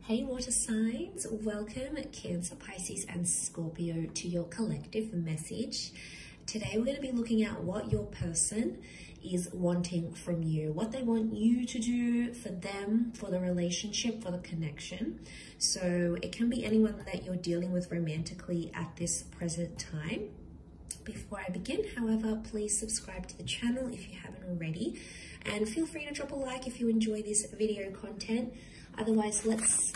Hey water signs, welcome Cancer, Pisces and Scorpio to your collective message. Today we're going to be looking at what your person is wanting from you, what they want you to do for them, for the relationship, for the connection. So it can be anyone that you're dealing with romantically at this present time. Before I begin, however, please subscribe to the channel if you haven't already, and feel free to drop a like if you enjoy this video content. Otherwise, let's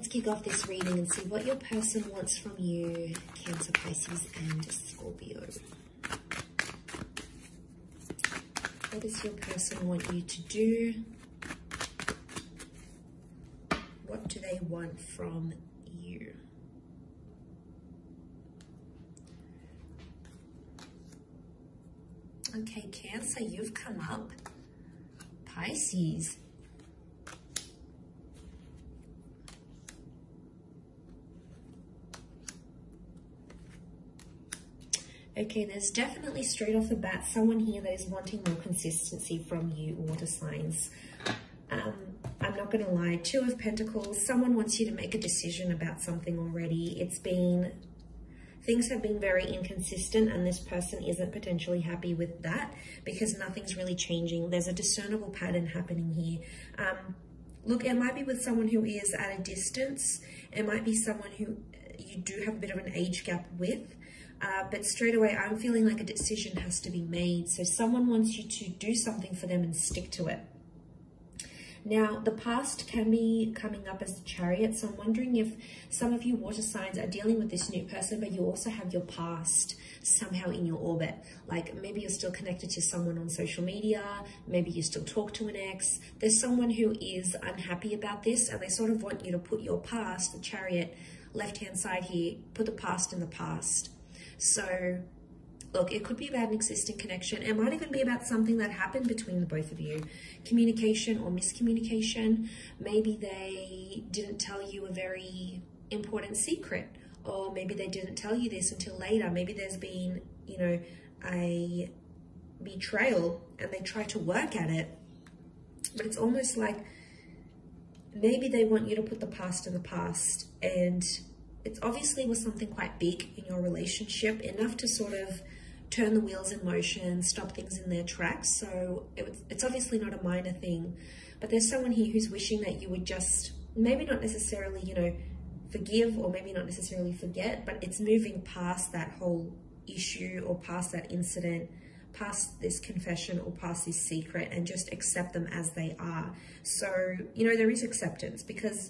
kick off this reading and see what your person wants from you, Cancer, Pisces and Scorpio. What does your person want you to do? What do they want from you? Okay, Cancer, you've come up. Pisces. Okay, there's definitely straight off the bat someone here that is wanting more consistency from you, water signs. I'm not going to lie, Two of Pentacles, someone wants you to make a decision about something already. Things have been very inconsistent and this person isn't potentially happy with that because nothing's really changing. There's a discernible pattern happening here. Look, it might be with someone who is at a distance. It might be someone who you do have a bit of an age gap with. But straight away, I'm feeling like a decision has to be made. So someone wants you to do something for them and stick to it. Now, the past can be coming up as the Chariot. So I'm wondering if some of you water signs are dealing with this new person, but you also have your past somehow in your orbit. Like maybe you're still connected to someone on social media. Maybe you still talk to an ex. There's someone who is unhappy about this and they sort of want you to put your past, the Chariot, left-hand side here, put the past in the past. So, look, it could be about an existing connection. It might even be about something that happened between the both of you. Communication or miscommunication. Maybe they didn't tell you a very important secret. Or maybe they didn't tell you this until later. Maybe there's been, you know, a betrayal and they try to work at it. But it's almost like maybe they want you to put the past in the past, and it's obviously was something quite big in your relationship, enough to sort of turn the wheels in motion, stop things in their tracks. So it's obviously not a minor thing, but there's someone here who's wishing that you would just, maybe not necessarily, you know, forgive or maybe not necessarily forget, but it's moving past that whole issue or past that incident, past this confession or past this secret, and just accept them as they are. So, you know, there is acceptance because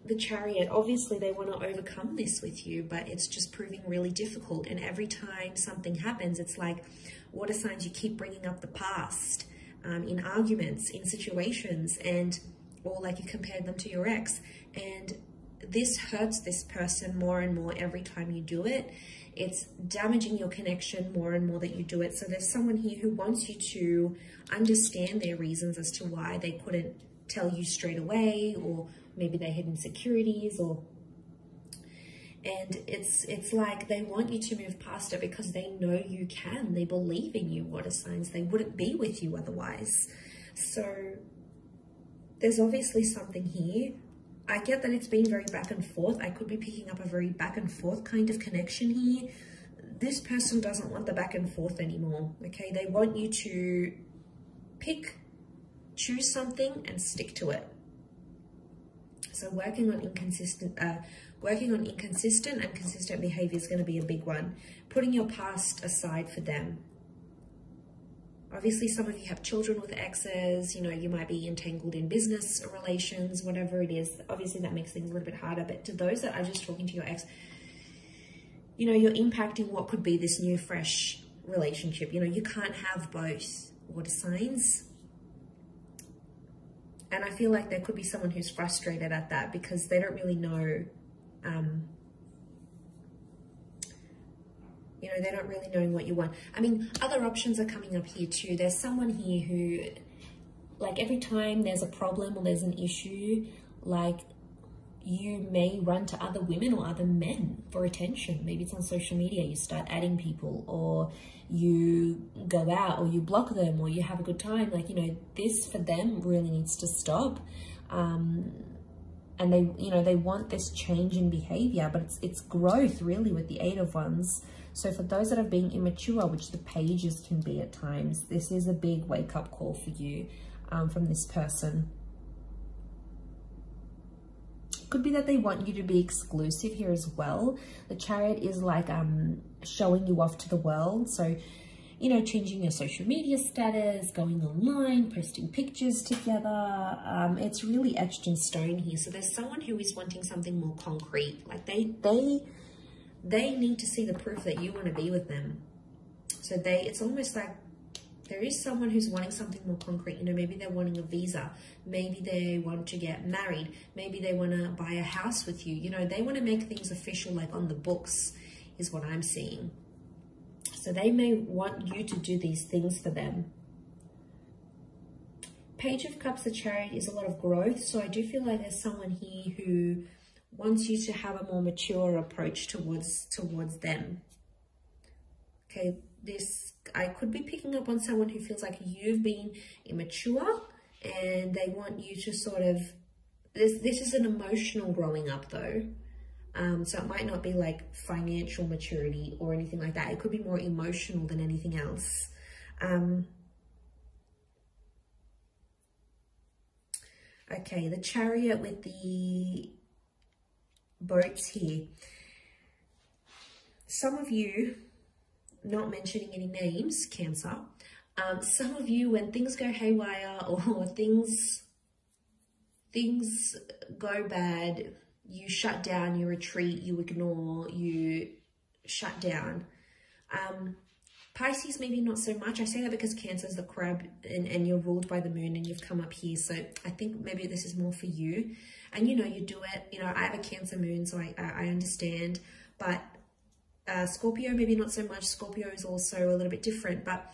the Chariot, obviously they want to overcome this with you, but it's just proving really difficult. And every time something happens, it's like water signs, you keep bringing up the past in arguments, in situations, or like you compared them to your ex. And this hurts this person more and more every time you do it. It's damaging your connection more and more that you do it. So there's someone here who wants you to understand their reasons as to why they couldn't tell you straight away, or maybe they had insecurities, and it's like they want you to move past it because they know you can. They believe in you, water signs. They wouldn't be with you otherwise. So there's obviously something here. I get that it's been very back and forth. I could be picking up a very back and forth kind of connection here. This person doesn't want the back and forth anymore, okay? They want you to choose something and stick to it. So working on inconsistent and consistent behavior is going to be a big one. Putting your past aside for them. Obviously, some of you have children with exes. You know, you might be entangled in business relations, whatever it is. Obviously, that makes things a little bit harder. But to those that are just talking to your ex, you know, you're impacting what could be this new, fresh relationship. You know, you can't have both, water signs. And I feel like there could be someone who's frustrated at that because they don't really know, you know, they're not really knowing what you want. I mean, other options are coming up here too. There's someone here who, like every time there's a problem or there's an issue, like you may run to other women or other men for attention. Maybe it's on social media, you start adding people, or you go out, or you block them, or you have a good time. Like, you know, this for them really needs to stop. and they, you know, they want this change in behavior, but it's growth really with the Eight of Wands. So for those that are being immature, which the pages can be at times, this is a big wake-up call for you from this person. Could be that they want you to be exclusive here as well. The Chariot is like showing you off to the world. So, you know, changing your social media status, going online, posting pictures together. It's really etched in stone here. So there's someone who is wanting something more concrete. Like they need to see the proof that you want to be with them. So it's almost like there is someone who's wanting something more concrete. You know, maybe they're wanting a visa. Maybe they want to get married. Maybe they want to buy a house with you. You know, they want to make things official, like on the books, is what I'm seeing. So they may want you to do these things for them. Page of Cups, the Chariot, is a lot of growth. So I do feel like there's someone here who wants you to have a more mature approach towards them. Okay, I could be picking up on someone who feels like you've been immature and they want you to sort of, this is an emotional growing up though. So it might not be like financial maturity or anything like that. It could be more emotional than anything else. Okay, the Chariot with the boats here. Some of you, not mentioning any names, Cancer, some of you, when things go haywire or things go bad, you shut down, you retreat, you ignore, you shut down. Pisces, maybe not so much. I say that because Cancer is the crab and you're ruled by the moon and you've come up here. So I think maybe this is more for you. And, you know, you do it. You know, I have a Cancer moon, so I understand. But Scorpio, maybe not so much. Scorpio is also a little bit different. But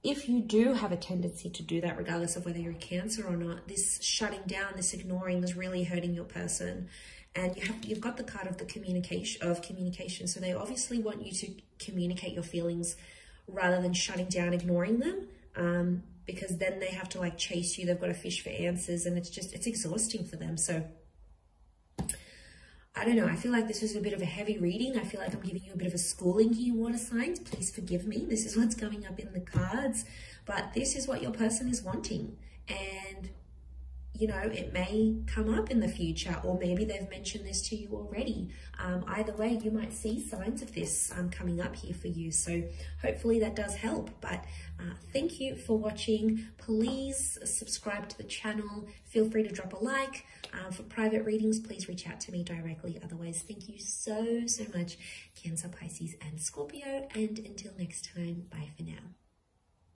if you do have a tendency to do that, regardless of whether you're a Cancer or not, this shutting down, this ignoring is really hurting your person. And you've got the card of the communication. So they obviously want you to communicate your feelings rather than shutting down, ignoring them. Because then they have to like chase you. They've got to fish for answers, and it's exhausting for them. So I don't know. I feel like this was a bit of a heavy reading. I feel like I'm giving you a bit of a schooling here, water signs. Please forgive me. This is what's coming up in the cards. But this is what your person is wanting. And, you know, it may come up in the future, or maybe they've mentioned this to you already. Either way, you might see signs of this coming up here for you. So hopefully that does help. But thank you for watching. Please subscribe to the channel. Feel free to drop a like. For private readings, please reach out to me directly. Otherwise, thank you so much, Cancer, Pisces, and Scorpio. And until next time, bye for now.